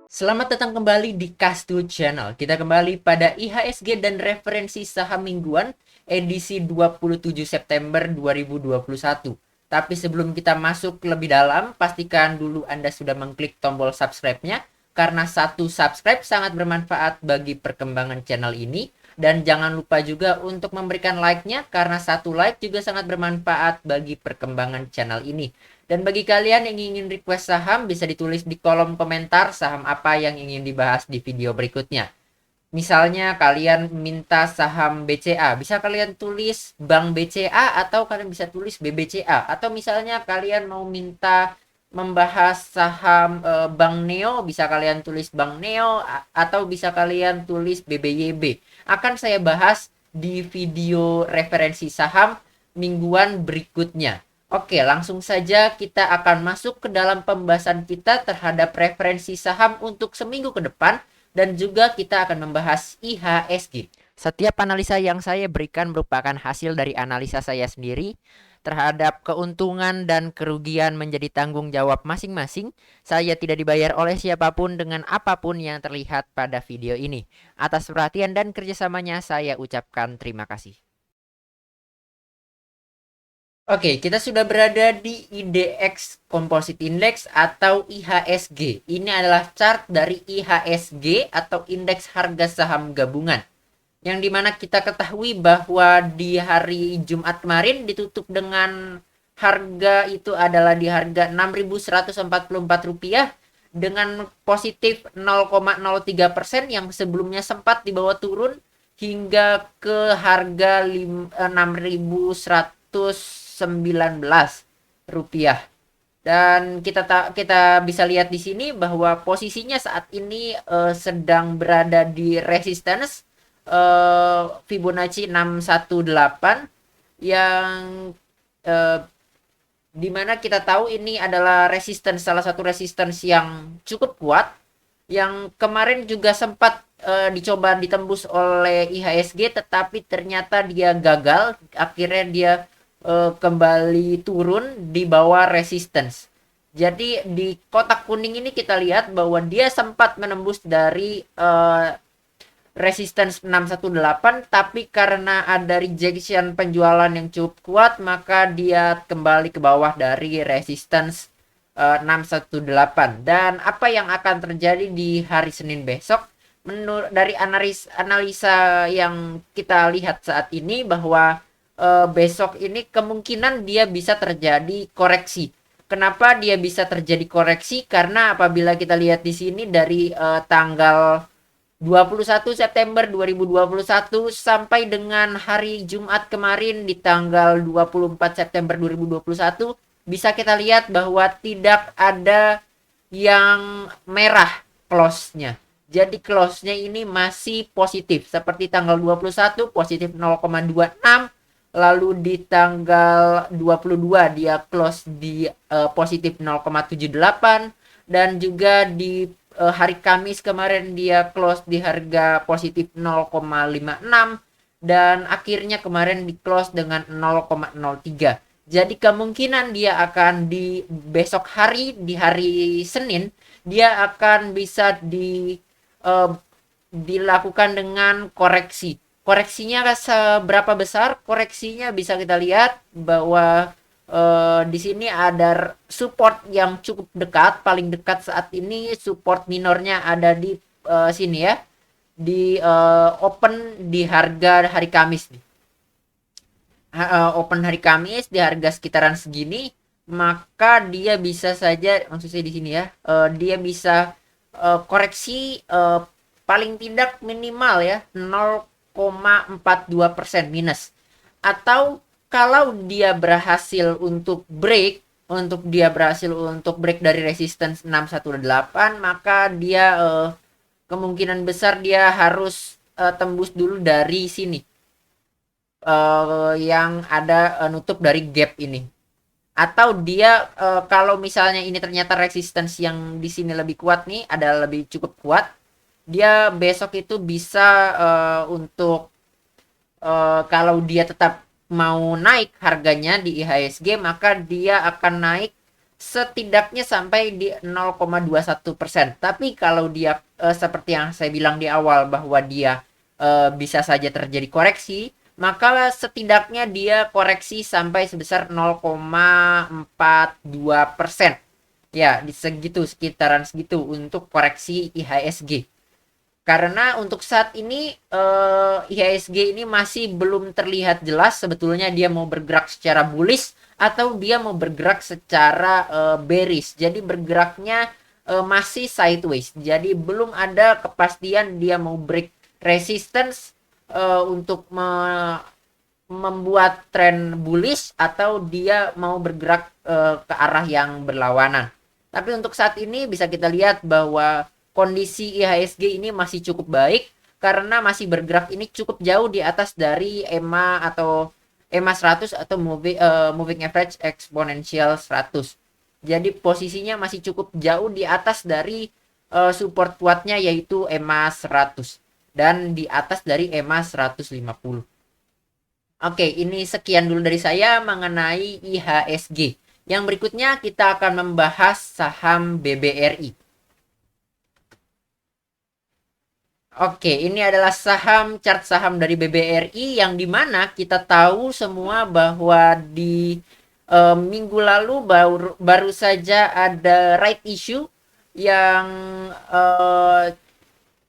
Selamat datang kembali di Kastu Channel. Kita kembali pada IHSG dan referensi saham mingguan edisi 27 September 2021. Tapi sebelum kita masuk lebih dalam, pastikan dulu Anda sudah mengklik tombol subscribe-nya karena satu subscribe sangat bermanfaat bagi perkembangan channel ini. Dan jangan lupa juga untuk memberikan like-nya karena satu like juga sangat bermanfaat bagi perkembangan channel ini. Dan bagi kalian yang ingin request saham, bisa ditulis di kolom komentar saham apa yang ingin dibahas di video berikutnya. Misalnya kalian minta saham BCA, bisa kalian tulis Bank BCA atau kalian bisa tulis BBCA. Atau misalnya kalian mau minta membahas saham Bank Neo, bisa kalian tulis Bank Neo atau bisa kalian tulis BBYB. Akan saya bahas di video referensi saham mingguan berikutnya. Oke, langsung saja kita akan masuk ke dalam pembahasan kita terhadap referensi saham untuk seminggu ke depan dan juga kita akan membahas IHSG. Setiap analisa yang saya berikan merupakan hasil dari analisa saya sendiri terhadap keuntungan dan kerugian menjadi tanggung jawab masing-masing. Saya tidak dibayar oleh siapapun dengan apapun yang terlihat pada video ini. Atas perhatian dan kerjasamanya saya ucapkan terima kasih. Oke, kita sudah berada di IDX Composite Index atau IHSG. Ini adalah chart dari IHSG atau Indeks Harga Saham Gabungan. Yang dimana kita ketahui bahwa di hari Jumat kemarin ditutup dengan harga itu adalah di harga Rp6.144 dengan positif 0,03% yang sebelumnya sempat dibawa turun hingga ke harga 6.119 rupiah. Dan kita bisa lihat di sini bahwa posisinya saat ini sedang berada di resistance Fibonacci 618 yang dimana kita tahu ini adalah salah satu resistance yang cukup kuat yang kemarin juga sempat dicoba ditembus oleh IHSG tetapi ternyata dia gagal, akhirnya dia kembali turun di bawah resistance. Jadi di kotak kuning ini kita lihat bahwa dia sempat menembus dari resistance 618 tapi karena ada rejection penjualan yang cukup kuat maka dia kembali ke bawah dari resistance 618. Dan apa yang akan terjadi di hari Senin besok menurut dari analisa yang kita lihat saat ini bahwa besok ini kemungkinan dia bisa terjadi koreksi. Kenapa dia bisa terjadi koreksi? Karena apabila kita lihat di sini dari tanggal 21 September 2021 sampai dengan hari Jumat kemarin di tanggal 24 September 2021 bisa kita lihat bahwa tidak ada yang merah close-nya. Jadi close-nya ini masih positif. Seperti tanggal 21 positif 0,26, lalu di tanggal 22 dia close di positif 0,78 dan juga di hari Kamis kemarin dia close di harga positif 0,56 dan akhirnya kemarin di close dengan 0,03. Jadi kemungkinan dia akan di besok hari di hari Senin dia akan bisa dilakukan dengan koreksi. Koreksinya seberapa besar? Koreksinya bisa kita lihat bahwa di sini ada support yang cukup dekat, paling dekat saat ini support minornya ada di sini ya, di open di harga hari Kamis nih. Open hari Kamis di harga sekitaran segini, maka dia bisa saja, maksud saya di sini ya, dia bisa koreksi paling tidak minimal ya 0,42% minus. Atau kalau dia berhasil untuk break dari resistance 618 maka dia kemungkinan besar dia harus tembus dulu dari sini yang ada nutup dari gap ini. Atau dia kalau misalnya ini ternyata resistance yang di sini lebih kuat nih, ada lebih cukup kuat, dia besok itu bisa untuk kalau dia tetap mau naik harganya di IHSG maka dia akan naik setidaknya sampai di 0,21%. Tapi kalau dia seperti yang saya bilang di awal bahwa dia bisa saja terjadi koreksi, maka setidaknya dia koreksi sampai sebesar 0,42%. Ya, di segitu, sekitaran segitu untuk koreksi IHSG. Karena untuk saat ini IHSG ini masih belum terlihat jelas sebetulnya dia mau bergerak secara bullish atau dia mau bergerak secara bearish. Jadi bergeraknya masih sideways. Jadi belum ada kepastian dia mau break resistance untuk membuat tren bullish atau dia mau bergerak ke arah yang berlawanan. Tapi untuk saat ini bisa kita lihat bahwa kondisi IHSG ini masih cukup baik karena masih bergerak ini cukup jauh di atas dari EMA atau EMA 100 atau moving average exponential 100. Jadi posisinya masih cukup jauh di atas dari support kuatnya yaitu EMA 100 dan di atas dari EMA 150. Oke, ini sekian dulu dari saya mengenai IHSG. Yang berikutnya kita akan membahas saham BBRI. Oke, ini adalah chart saham dari BBRI yang dimana kita tahu semua bahwa di minggu lalu baru saja ada right issue yang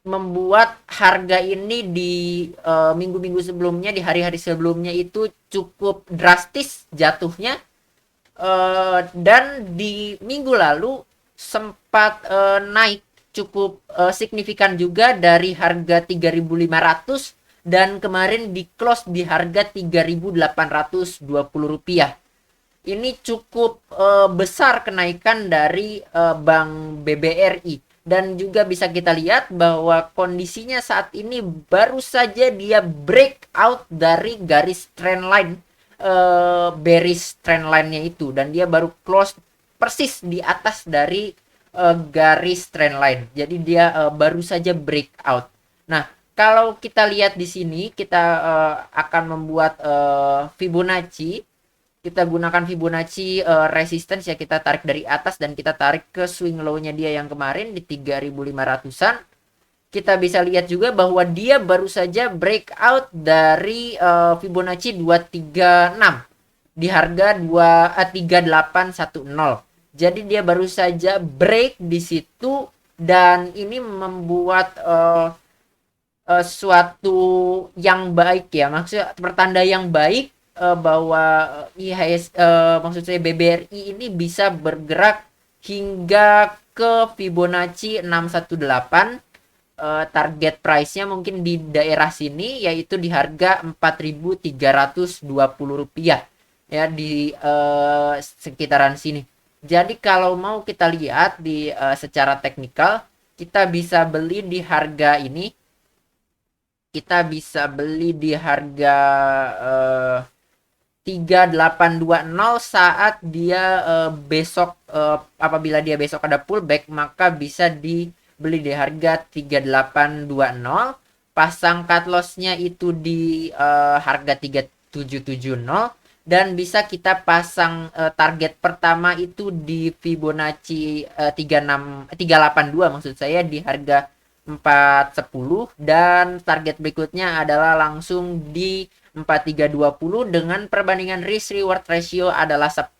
membuat harga ini di minggu-minggu sebelumnya, di hari-hari sebelumnya itu cukup drastis jatuhnya, dan di minggu lalu sempat naik cukup signifikan juga dari harga 3.500 dan kemarin di close di harga 3.820 rupiah. Ini cukup besar kenaikan dari Bank BBRI dan juga bisa kita lihat bahwa kondisinya saat ini baru saja dia breakout dari garis trendline bearish trendline-nya itu dan dia baru close persis di atas dari garis trendline. Jadi dia baru saja breakout. Nah, kalau kita lihat di sini kita akan membuat Fibonacci. Kita gunakan Fibonacci resistance ya, kita tarik dari atas dan kita tarik ke swing low-nya dia yang kemarin di 3.500-an. Kita bisa lihat juga bahwa dia baru saja breakout dari Fibonacci 236 di harga 3810. Jadi dia baru saja break di situ dan ini membuat suatu yang baik ya, maksudnya pertanda yang baik bahwa maksud saya BBRI ini bisa bergerak hingga ke Fibonacci 618. Target price-nya mungkin di daerah sini yaitu di harga 4.320 rupiah ya, di sekitaran sini. Jadi kalau mau kita lihat di secara teknikal, kita bisa beli di harga ini. Kita bisa beli di harga 3820 saat dia besok apabila dia besok ada pullback maka bisa dibeli di harga 3820. Pasang cut loss-nya itu di harga 3770. Dan bisa kita pasang target pertama itu di Fibonacci 382 maksud saya di harga 410 dan target berikutnya adalah langsung di 4320 dengan perbandingan risk reward ratio adalah 10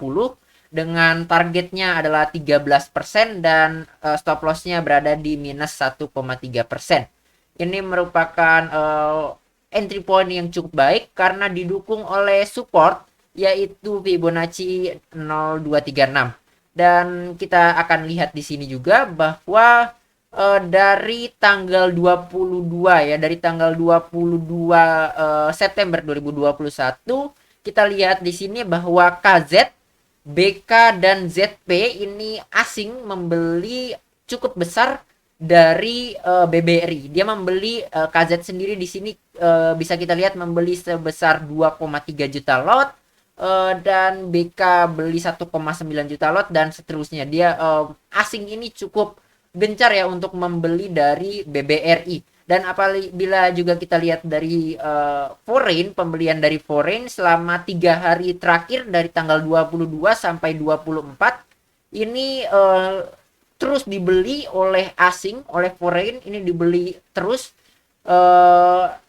dengan targetnya adalah 13% dan stop loss-nya berada di minus 1,3%. Ini merupakan entry point yang cukup baik karena didukung oleh support yaitu Fibonacci 0236. Dan kita akan lihat di sini juga bahwa dari tanggal 22 ya, dari tanggal 22 September 2021 kita lihat di sini bahwa KZ, BK dan ZP ini asing membeli cukup besar dari BBRI. Dia membeli KZ sendiri di sini bisa kita lihat membeli sebesar 2,3 juta lot. Dan BK beli 1,9 juta lot dan seterusnya. Dia asing ini cukup gencar ya untuk membeli dari BBRI. Dan apabila juga kita lihat dari foreign, pembelian dari foreign selama 3 hari terakhir dari tanggal 22 sampai 24 ini terus dibeli oleh asing, oleh foreign, ini dibeli terus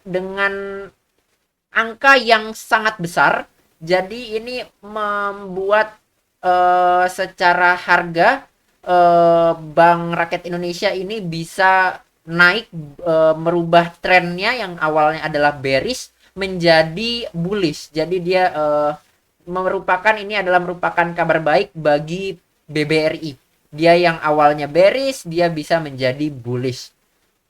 dengan angka yang sangat besar. Jadi ini membuat secara harga Bank Rakyat Indonesia ini bisa naik, merubah trennya yang awalnya adalah bearish menjadi bullish. Jadi dia merupakan kabar baik bagi BBRI. Dia yang awalnya bearish, dia bisa menjadi bullish.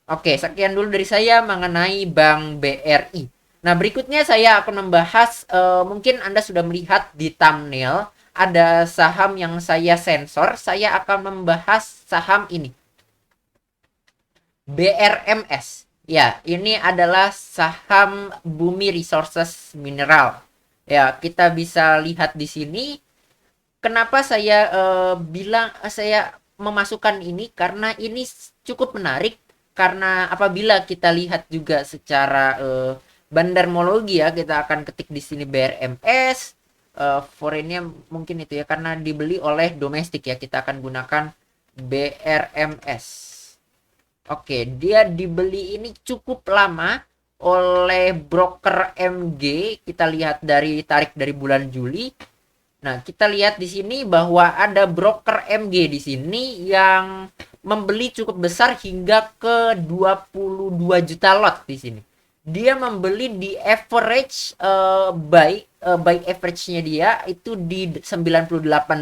Oke, sekian dulu dari saya mengenai Bank BRI. Nah, berikutnya saya akan membahas, mungkin Anda sudah melihat di thumbnail, ada saham yang saya sensor. Saya akan membahas saham ini, BRMS. Ya, ini adalah saham Bumi Resources Mineral. Ya, kita bisa lihat di sini. Kenapa saya bilang saya memasukkan ini, karena ini cukup menarik. Karena apabila kita lihat juga secara bandarmologi, ya, kita akan ketik di sini BRMS, foreignnya mungkin itu ya, karena dibeli oleh domestik ya, kita akan gunakan BRMS. Oke, dia dibeli ini cukup lama oleh broker MG. Kita lihat dari tarik dari bulan Juli. Nah, kita lihat di sini bahwa ada broker MG di sini yang membeli cukup besar hingga ke 22 juta lot di sini. Dia membeli di average buy average-nya dia itu di Rp98.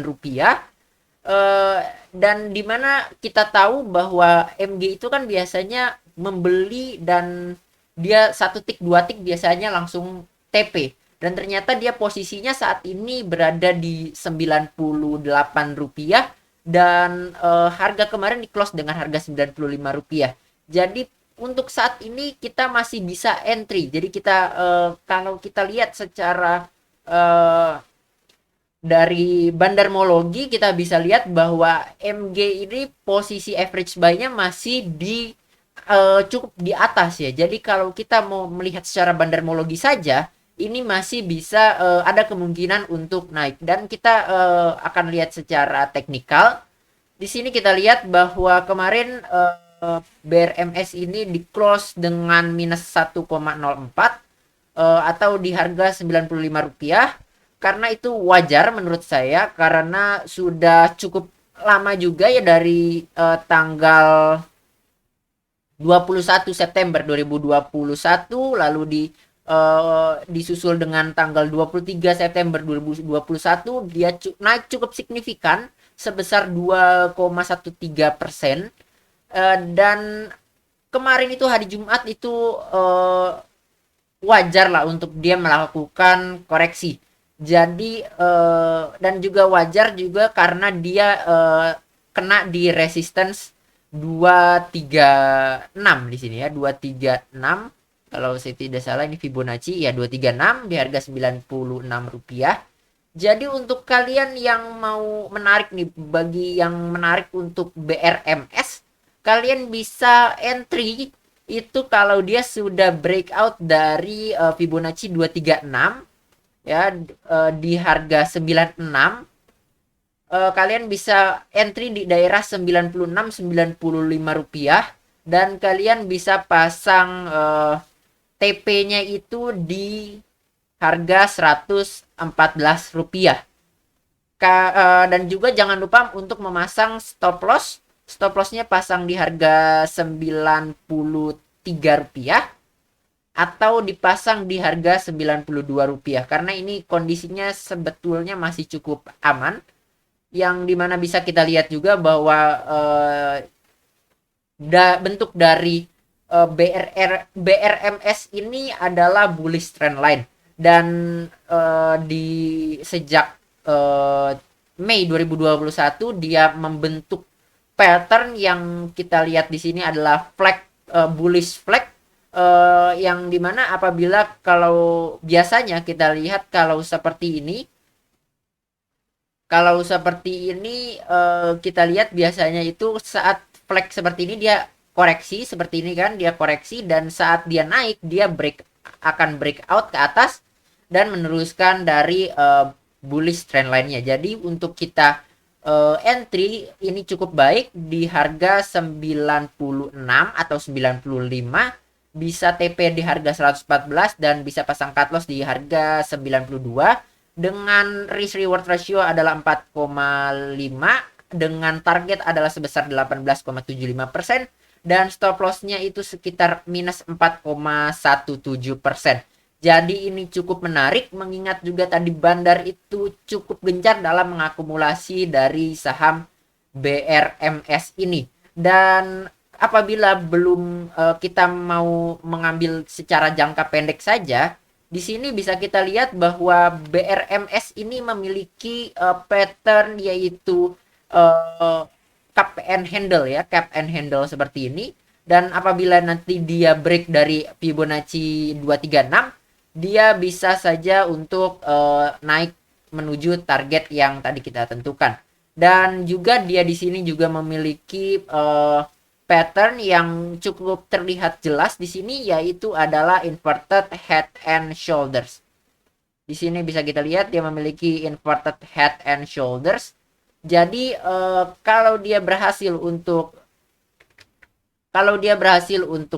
Dan dimana kita tahu bahwa MG itu kan biasanya membeli dan dia satu tik dua tik biasanya langsung TP. Dan ternyata dia posisinya saat ini berada di Rp98 dan harga kemarin di close dengan harga Rp95. Jadi untuk saat ini kita masih bisa entry. Jadi kita kalau kita lihat secara dari bandarmologi, kita bisa lihat bahwa MG ini posisi average buy-nya masih di cukup di atas ya. Jadi kalau kita mau melihat secara bandarmologi saja, ini masih bisa ada kemungkinan untuk naik. Dan kita akan lihat secara teknikal. Di sini kita lihat bahwa kemarin BRMS ini di close dengan minus 1,04 atau di harga Rp95. Karena itu wajar menurut saya, karena sudah cukup lama juga ya, dari tanggal 21 September 2021, lalu disusul dengan tanggal 23 September 2021, dia naik cukup signifikan sebesar 2,13%. Dan kemarin itu hari Jumat itu wajar lah untuk dia melakukan koreksi. Jadi dan juga wajar juga karena dia kena di resistance 236 di sini ya, 236. Kalau saya tidak salah ini Fibonacci ya, 236 di harga Rp96. Jadi untuk kalian yang mau menarik nih, bagi yang menarik untuk BRMS, kalian bisa entry itu kalau dia sudah breakout dari Fibonacci 236 ya, di harga 96. Kalian bisa entry di daerah Rp96-95 dan kalian bisa pasang TP-nya itu di harga Rp114. Dan juga jangan lupa untuk memasang stop loss. Stop lossnya pasang di harga Rp93 atau dipasang di harga Rp92, karena ini kondisinya sebetulnya masih cukup aman, yang dimana bisa kita lihat juga bahwa bentuk dari BRMS ini adalah bullish trend line. Dan di sejak Mei 2021 dia membentuk pattern yang kita lihat di sini adalah flag, bullish flag, yang dimana apabila kalau biasanya kita lihat kalau seperti ini, kita lihat biasanya itu saat flag seperti ini dia koreksi seperti ini kan, dia koreksi, dan saat dia naik dia akan breakout ke atas dan meneruskan dari bullish trend line-nya. Jadi untuk kita entry ini cukup baik di harga 96 atau 95, bisa TP di harga 114 dan bisa pasang cut loss di harga 92 dengan risk reward ratio adalah 4,5 dengan target adalah sebesar 18,75% dan stop lossnya itu sekitar minus 4,17%. Jadi ini cukup menarik mengingat juga tadi Bandar itu cukup gencar dalam mengakumulasi dari saham BRMS ini. Dan apabila belum kita mau mengambil secara jangka pendek saja, di sini bisa kita lihat bahwa BRMS ini memiliki pattern yaitu cap and handle ya, cap and handle seperti ini. Dan apabila nanti dia break dari Fibonacci 236, dia bisa saja untuk naik menuju target yang tadi kita tentukan. Dan juga dia di sini juga memiliki pattern yang cukup terlihat jelas di sini, yaitu adalah inverted head and shoulders. Di sini bisa kita lihat dia memiliki inverted head and shoulders. Jadi kalau dia berhasil untuk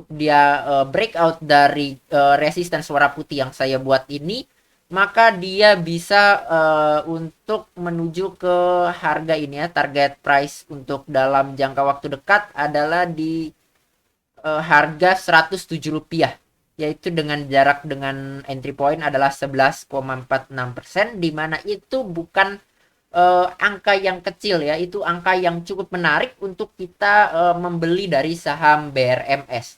dia breakout dari resistance warna putih yang saya buat ini, maka dia bisa untuk menuju ke harga ini ya, target price untuk dalam jangka waktu dekat adalah di harga Rp107, yaitu dengan jarak dengan entry point adalah 11,46%, di mana itu bukan angka yang kecil ya, itu angka yang cukup menarik untuk kita membeli dari saham BRMS.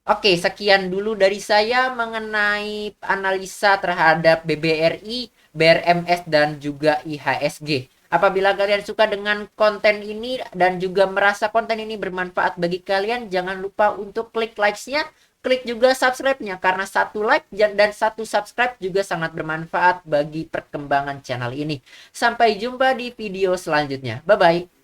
Oke, sekian dulu dari saya mengenai analisa terhadap BBRI, BRMS, dan juga IHSG. Apabila kalian suka dengan konten ini dan juga merasa konten ini bermanfaat bagi kalian, jangan lupa untuk klik likes-nya, klik juga subscribe-nya, karena satu like dan satu subscribe juga sangat bermanfaat bagi perkembangan channel ini. Sampai jumpa di video selanjutnya. Bye-bye.